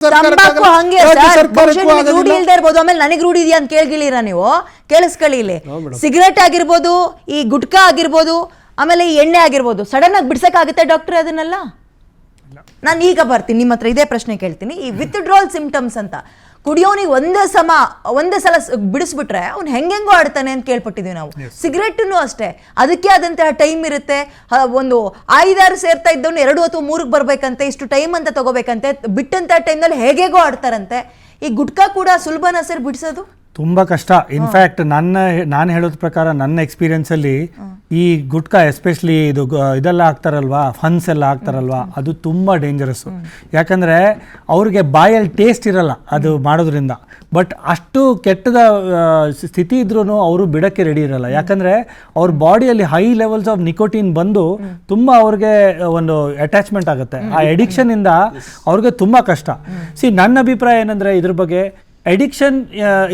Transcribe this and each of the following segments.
ತಂಬಾಕು ಹಂಗೆ ಸರ್, ರೂಢಿ ಇಲ್ದೇ ಇರ್ಬೋದು. ಆಮೇಲೆ ನನಗೆ ರೂಢಿ ಇದೆಯಾ ಅಂತ ಕೇಳ್ಗಿಳಿರ ನೀವು, ಕೇಳಿಸ್ಕೊಳ್ಳಿ ಇಲ್ಲಿ. ಸಿಗರೇಟ್ ಆಗಿರ್ಬೋದು, ಈ ಗುಟ್ಕಾ ಆಗಿರ್ಬೋದು, ಆಮೇಲೆ ಈ ಎಣ್ಣೆ ಆಗಿರ್ಬೋದು, ಸಡನ್ ಆಗಿ ಬಿಡ್ಸಕ್ಕಾಗುತ್ತೆ ಡಾಕ್ಟರ್ ಅದನ್ನೆಲ್ಲ? ನಾನು ಈಗ ಬರ್ತೀನಿ ನಿಮ್ಮ ಹತ್ರ ಇದೇ ಪ್ರಶ್ನೆ ಕೇಳ್ತೀನಿ. ಈ ವಿತ್ಡ್ರಾಲ್ ಸಿಂಪ್ಟಮ್ಸ್ ಅಂತ ಕುಡಿಯೋನಿಗೆ ಒಂದೇ ಸಲ ಬಿಡಿಸ್ಬಿಟ್ರೆ ಅವ್ನು ಹೆಂಗೆಂಗೋ ಆಡ್ತಾನೆ ಅಂತ ಕೇಳ್ಪಟ್ಟಿದೀವಿ ನಾವು. ಸಿಗರೆಟ್ನು ಅಷ್ಟೇ, ಅದಕ್ಕೆ ಆದಂತಹ ಟೈಮ್ ಇರುತ್ತೆ. ಒಂದು 5-6 ಸೇರ್ತಾ ಇದ್ದವನು 2 ಅಥವಾ 3ಕ್ಕೆ ಬರ್ಬೇಕಂತೆ, ಇಷ್ಟು ಟೈಮ್ ಅಂತ ತಗೋಬೇಕಂತೆ, ಬಿಟ್ಟಂತ ಟೈಮ್ನಲ್ಲಿ ಹೇಗೇಗೋ ಆಡ್ತಾರಂತೆ. ಈ ಗುಟ್ಕಾ ಕೂಡ ಸುಲಭನ ಸರ್ ಬಿಡಿಸೋದು? ತುಂಬ ಕಷ್ಟ. ಇನ್ಫ್ಯಾಕ್ಟ್ ನಾನು ಹೇಳೋದ ಪ್ರಕಾರ ನನ್ನ ಎಕ್ಸ್ಪೀರಿಯನ್ಸಲ್ಲಿ ಈ ಗುಟ್ಕಾ ಎಸ್ಪೆಷಲಿ ಇದೆಲ್ಲ ಹಾಕ್ತಾರಲ್ವಾ, ಫನ್ಸ್ ಎಲ್ಲ ಹಾಕ್ತಾರಲ್ವಾ, ಅದು ತುಂಬ ಡೇಂಜರಸ್ಸು. ಯಾಕಂದರೆ ಅವ್ರಿಗೆ ಬಾಯಲ್ಲಿ ಟೇಸ್ಟ್ ಇರಲ್ಲ ಅದು ಮಾಡೋದ್ರಿಂದ. ಬಟ್ ಅಷ್ಟು ಕೆಟ್ಟದ ಸ್ಥಿತಿ ಇದ್ರೂ ಅವರು ಬಿಡೋಕ್ಕೆ ರೆಡಿ ಇರಲ್ಲ. ಯಾಕಂದರೆ ಅವ್ರ ಬಾಡಿಯಲ್ಲಿ ಹೈ ಲೆವೆಲ್ಸ್ ಆಫ್ ನಿಕೋಟಿನ್ ಬಂದು ತುಂಬ ಅವ್ರಿಗೆ ಒಂದು ಅಟ್ಯಾಚ್ಮೆಂಟ್ ಆಗುತ್ತೆ. ಆ ಎಡಿಕ್ಷನಿಂದ ಅವ್ರಿಗೆ ತುಂಬ ಕಷ್ಟ. ನನ್ನ ಅಭಿಪ್ರಾಯ ಏನಂದರೆ ಇದ್ರ ಬಗ್ಗೆ, ಎಡಿಕ್ಷನ್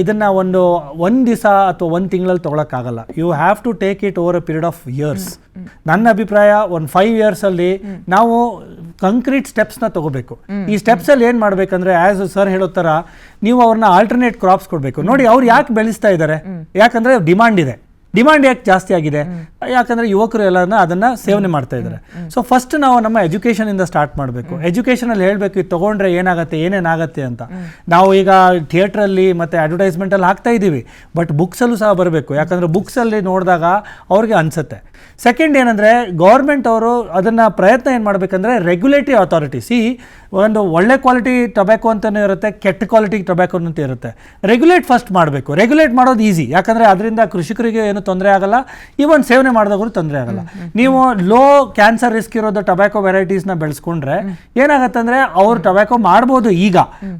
ಇದನ್ನು ಒಂದು ದಿವಸ ಅಥವಾ 1 ತಿಂಗಳಲ್ಲಿ ತೊಗೊಳಕ್ಕಾಗಲ್ಲ. You have to take it over a period of years. ನನ್ನ ಅಭಿಪ್ರಾಯ ಒಂದು 5 ಇಯರ್ಸಲ್ಲಿ ನಾವು ಕಂಕ್ರೀಟ್ ಸ್ಟೆಪ್ಸ್ನ ತಗೋಬೇಕು. ಈ ಸ್ಟೆಪ್ಸಲ್ಲಿ ಏನು ಮಾಡಬೇಕಂದ್ರೆ, ಆ್ಯಸ್ ಸರ್ ಹೇಳೋ ಥರ ನೀವು ಅವ್ರನ್ನ ಆಲ್ಟರ್ನೇಟ್ ಕ್ರಾಪ್ಸ್ ಕೊಡಬೇಕು. ನೋಡಿ ಅವ್ರು ಯಾಕೆ ಬೆಳೆಸ್ತಾ ಇದ್ದಾರೆ? ಯಾಕಂದರೆ ಡಿಮಾಂಡ್ ಇದೆ. ಡಿಮಾಂಡ್ ಯಾಕೆ ಜಾಸ್ತಿ ಆಗಿದೆ? ಯಾಕಂದರೆ ಯುವಕರು ಎಲ್ಲನ ಅದನ್ನು ಸೇವನೆ ಮಾಡ್ತಾ ಇದ್ದಾರೆ. ಸೊ ಫಸ್ಟ್ ನಾವು ನಮ್ಮ ಎಜುಕೇಷನಿಂದ ಸ್ಟಾರ್ಟ್ ಮಾಡಬೇಕು. ಎಜುಕೇಷನಲ್ಲಿ ಹೇಳಬೇಕು ಇದು ತೊಗೊಂಡ್ರೆ ಏನಾಗುತ್ತೆ, ಏನೇನಾಗುತ್ತೆ ಅಂತ. ನಾವು ಈಗ ಥಿಯೇಟ್ರಲ್ಲಿ ಮತ್ತು ಅಡ್ವರ್ಟೈಸ್ಮೆಂಟಲ್ಲಿ ಹಾಕ್ತಾ ಇದ್ದೀವಿ, ಬಟ್ ಬುಕ್ಸಲ್ಲೂ ಸಹ ಬರಬೇಕು. ಯಾಕಂದರೆ ಬುಕ್ಸಲ್ಲಿ ನೋಡಿದಾಗ ಅವ್ರಿಗೆ ಅನಿಸುತ್ತೆ. ಸೆಕೆಂಡ್ ಏನಂದರೆ, ಗೌರ್ಮೆಂಟ್ ಅವರು ಅದನ್ನು ಪ್ರಯತ್ನ ಏನು ಮಾಡಬೇಕಂದ್ರೆ, ರೆಗ್ಯುಲೇಟರಿ ಅಥಾರಿಟಿ. ಒಂದು ಒಳ್ಳೆ ಕ್ವಾಲಿಟಿ ಟೊಬ್ಯಾಕೋ ಅಂತಲೂ ಇರುತ್ತೆ, ಕೆಟ್ಟ ಕ್ವಾಲಿಟಿ ಟೊಬ್ಯಾಕೋ ಅಂತ ಇರುತ್ತೆ. ರೆಗ್ಯುಲೇಟ್ ಫಸ್ಟ್ ಮಾಡಬೇಕು. ರೆಗ್ಯುಲೇಟ್ ಮಾಡೋದು ಈಸಿ, ಯಾಕಂದರೆ ಅದರಿಂದ ಕೃಷಿಕರಿಗೆ ಏನು ತೊಂದರೆ ಆಗಲ್ಲ, ಈವನ್ ಸೇವನೆ ಮಾಡಿದವರು ತೊಂದರೆ ಆಗಲ್ಲ. ನೀವು ಲೋ ಕ್ಯಾನ್ಸರ್ ರಿಸ್ಕ್ ಇರೋದು ಟೊಬ್ಯಾಕೋ ವೆರೈಟೀಸ್ನ ಬೆಳೆಸ್ಕೊಂಡ್ರೆ ಏನಾಗುತ್ತೆ ಅಂದರೆ, ಅವ್ರು ಟೊಬ್ಯಾಕೋ ಮಾಡ್ಬೋದು ಈಗ,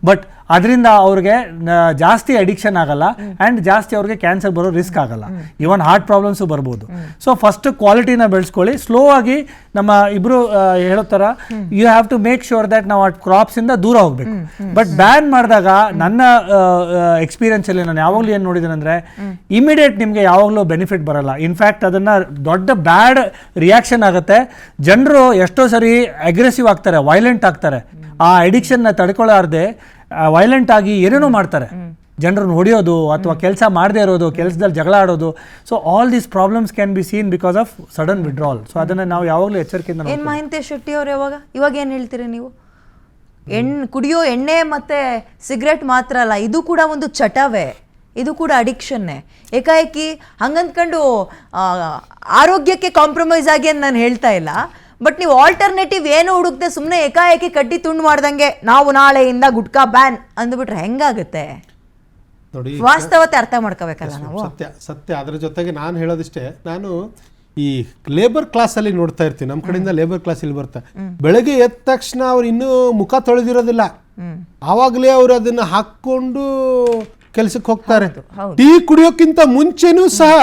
ಬಟ್ ಅದರಿಂದ ಅವ್ರಿಗೆ ಜಾಸ್ತಿ ಅಡಿಕ್ಷನ್ ಆಗಲ್ಲ ಆ್ಯಂಡ್ ಜಾಸ್ತಿ ಅವ್ರಿಗೆ ಕ್ಯಾನ್ಸರ್ ಬರೋ ರಿಸ್ಕ್ ಆಗಲ್ಲ. ಈವನ್ ಹಾರ್ಟ್ ಪ್ರಾಬ್ಲಮ್ಸು ಬರ್ಬೋದು. ಸೊ ಫಸ್ಟ್ ಕ್ವಾಲಿಟಿನ ಬೆಳೆಸ್ಕೊಳ್ಳಿ. ಸ್ಲೋ ಆಗಿ ನಮ್ಮ ಇಬ್ಬರು ಹೇಳೋ ಥರ you have to make sure that ನಾವು ಆ ಕ್ರಾಪ್ಸಿಂದ ದೂರ ಹೋಗಬೇಕು. ಬಟ್ ಬ್ಯಾನ್ ಮಾಡಿದಾಗ ನನ್ನ ಎಕ್ಸ್ಪೀರಿಯನ್ಸಲ್ಲಿ ನಾನು ಯಾವಾಗಲೂ ಏನು ನೋಡಿದ್ದೇನೆ ಅಂದರೆ, ಇಮಿಡಿಯೇಟ್ ನಿಮಗೆ ಯಾವಾಗಲೂ ಬೆನಿಫಿಟ್ ಬರಲ್ಲ. ಇನ್ಫ್ಯಾಕ್ಟ್ ಅದನ್ನು ದೊಡ್ಡ ಬ್ಯಾಡ್ ರಿಯಾಕ್ಷನ್ ಆಗುತ್ತೆ. ಜನರು ಎಷ್ಟೋ ಸರಿ ಅಗ್ರೆಸಿವ್ ಆಗ್ತಾರೆ, ವೈಲೆಂಟ್ ಆಗ್ತಾರೆ. ಆ ಅಡಿಕ್ಷನ್ನ ತಡ್ಕೊಳ್ಳಾರ್ದೆ ವೈಲೆಂಟ್ ಆಗಿ ಏನೇನೋ ಮಾಡ್ತಾರೆ. ಜನರನ್ನು ಹೊಡೆಯೋದು ಅಥವಾ ಕೆಲಸ ಮಾಡದೇ ಇರೋದು, ಕೆಲಸದಲ್ಲಿ ಜಗಳ ಆಡೋದು. So all these problems can be seen because of sudden withdrawal. So ಅದನ್ನು ನಾವು ಯಾವಾಗಲೂ ಎಚ್ಚರಿಕೆಯಿಂದ. ಏನು ಮಹಂತೇಶ್ ಶೆಟ್ಟಿ ಅವರು ಇವಾಗ ಏನು ಹೇಳ್ತೀರಿ ನೀವು? ಕುಡಿಯೋ ಎಣ್ಣೆ ಮತ್ತು ಸಿಗರೆಟ್ ಮಾತ್ರ ಅಲ್ಲ, ಇದು ಕೂಡ ಒಂದು ಚಟವೇ, ಇದು ಕೂಡ ಅಡಿಕ್ಷನ್ನೇ. ಏಕಾಏಕಿ ಹಂಗಂದ್ಕೊಂಡು ಆರೋಗ್ಯಕ್ಕೆ ಕಾಂಪ್ರಮೈಸ್ ಆಗಿ ಅಂತ ನಾನು ಹೇಳ್ತಾ ಇಲ್ಲ, ಬಟ್ ನೀವು ಆಲ್ಟರ್ನೇಟಿವ್ ಏನು ಹುಡುಕ್ತೆ ಸುಮ್ಮನೆ ಏಕಾಏಕಿ ಕಡ್ಡಿ ತುಂಡು ಮಾಡ್ದಂಗೆ ನಾವು ನಾಳೆಯಿಂದ ಗುಟ್ಕಾ ಬ್ಯಾನ್ ಅಂದ್ಬಿಟ್ರೆ ಹೆಂಗಾಗುತ್ತೆ? ನೋಡಿ, ವಾಸ್ತವತೆ ಅರ್ಥ ಮಾಡ್ಕೋಬೇಕಲ್ಲ ನಾವು. ಸತ್ಯ. ಅದ್ರ ಜೊತೆಗೆ ನಾನು ಹೇಳೋದಿಷ್ಟೇ, ನಾನು ಈ ಲೇಬರ್ ಕ್ಲಾಸಲ್ಲಿ ನೋಡ್ತಾ ಇರ್ತೀನಿ, ನಮ್ಮ ಕಡೆಯಿಂದ ಲೇಬರ್ ಕ್ಲಾಸ್ ಇಲ್ಲಿ ಬರ್ತಾರೆ. ಬೆಳಗ್ಗೆ ಎದ್ದ ತಕ್ಷಣ ಅವ್ರು ಇನ್ನೂ ಮುಖ ತೊಳೆದಿರೋದಿಲ್ಲ, ಆವಾಗಲೇ ಅವ್ರು ಅದನ್ನ ಹಾಕೊಂಡು ಕೆಲ್ಸಕ್ಕೆ ಹೋಗ್ತಾರೆ. ಟೀ ಕುಡಿಯೋಕ್ಕಿಂತ ಮುಂಚೆನೂ ಸಹ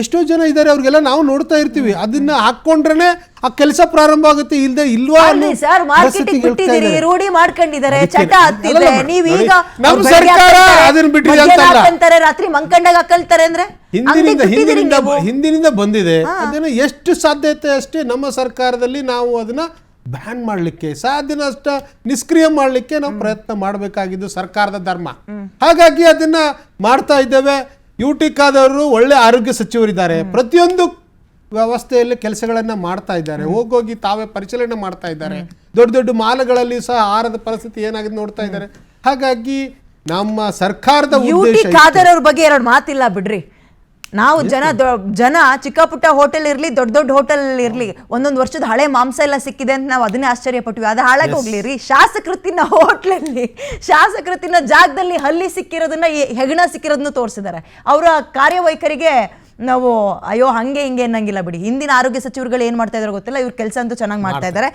ಎಷ್ಟೋ ಜನ ಇದ್ದಾರೆ, ಅವ್ರಿಗೆಲ್ಲ ನಾವು ನೋಡ್ತಾ ಇರ್ತೀವಿ. ಅದನ್ನ ಹಾಕೊಂಡ್ರೆ ಆ ಕೆಲಸ ಪ್ರಾರಂಭ ಆಗುತ್ತೆ. ಇಲ್ದೆ ಇಲ್ವಾ ರೂಢಿ ಮಾಡ್ಕೊಂಡಿದ್ದಾರೆ, ಚಟ ಹತ್ತಿದೆ. ನೀವೀಗ ನಮ್ಮ ಸರ್ಕಾರ ಅದನ್ನ ಬಿಟ್ಟಿದೆ, ರಾತ್ರಿ ಮಂಕಂಡಾಗ ಹಾಕಲ್ತಾರೆ ಅಂದ್ರೆ ಹಿಂದಿನಿಂದ ಬಂದಿದೆ. ಅದನ್ನ ಎಷ್ಟು ಸಾಧ್ಯತೆ ಅಷ್ಟೇ ನಮ್ಮ ಸರ್ಕಾರದಲ್ಲಿ ನಾವು ಅದನ್ನ ಬ್ಯಾನ್ ಮಾಡಲಿಕ್ಕೆ ಸಾಧ್ಯನ ಅಷ್ಟ ನಿಷ್ಕ್ರಿಯ ಮಾಡಲಿಕ್ಕೆ ನಾವು ಪ್ರಯತ್ನ ಮಾಡಬೇಕಾಗಿದ್ದು ಸರ್ಕಾರದ ಧರ್ಮ. ಹಾಗಾಗಿ ಅದನ್ನ ಮಾಡ್ತಾ ಇದ್ದೇವೆ. ಯುಟಿಕಾದವರು ಒಳ್ಳೆ ಆರೋಗ್ಯ ಸಚಿವರಿದ್ದಾರೆ, ಪ್ರತಿಯೊಂದು ವ್ಯವಸ್ಥೆಯಲ್ಲಿ ಕೆಲಸಗಳನ್ನ ಮಾಡ್ತಾ ಇದ್ದಾರೆ. ಹೋಗೋಗಿ ತಾವೇ ಪರಿಶೀಲನೆ ಮಾಡ್ತಾ ಇದ್ದಾರೆ. ದೊಡ್ಡ ದೊಡ್ಡ ಮಾಲ್ಗಳಲ್ಲಿ ಸಹ ಆಹಾರದ ಪರಿಸ್ಥಿತಿ ಏನಾಗಿದೆ ನೋಡ್ತಾ ಇದ್ದಾರೆ. ಹಾಗಾಗಿ ನಮ್ಮ ಸರ್ಕಾರದ ಯುಟಿಕಾದರ್ ಅವ್ರ ಬಗ್ಗೆ ಎರಡು ಮಾತಿಲ್ಲ ಬಿಡ್ರಿ. ನಾವು ಜನ ಚಿಕ್ಕ ಪುಟ್ಟ ಹೋಟೆಲ್ ಇರ್ಲಿ, ದೊಡ್ಡ ದೊಡ್ಡ ಹೋಟೆಲ್ ಇರ್ಲಿ, ಒಂದೊಂದು ವರ್ಷದ ಹಳೆ ಮಾಂಸ ಎಲ್ಲ ಸಿಕ್ಕಿದೆ ಅಂತ ನಾವು ಅದನ್ನೇ ಆಶ್ಚರ್ಯಪಟ್ವಿ. ಅದು ಹಾಳಾಗಿ ಹೋಗ್ಲಿ ರೀ. ಶಾಸಕರು ತಿನ್ನೋ ಹೋಟ್ಲಲ್ಲಿ, ಶಾಸಕರು ತಿನ್ನೋ ಜಾಗದಲ್ಲಿ ಹಲ್ಲಿ ಸಿಕ್ಕಿರೋದನ್ನ, ಹೆಗಣ ಸಿಕ್ಕಿರೋದನ್ನು ತೋರಿಸಿದ್ದಾರೆ. ಅವರ ಕಾರ್ಯವೈಖರಿಗೆ ನಾವು ಅಯ್ಯೋ ಹಂಗೆ ಹಿಂಗೆ ಅನ್ನಂಗಿಲ್ಲ ಬಿಡಿ. ಹಿಂದಿನ ಆರೋಗ್ಯ ಸಚಿವರುಗಳು ಏನ್ ಮಾಡ್ತಾ ಇದಾರೆ ಗೊತ್ತಿಲ್ಲ, ಇವ್ರ ಕೆಲಸ ಅಂತೂ ಚೆನ್ನಾಗಿ ಮಾಡ್ತಾ ಇದ್ದಾರೆ.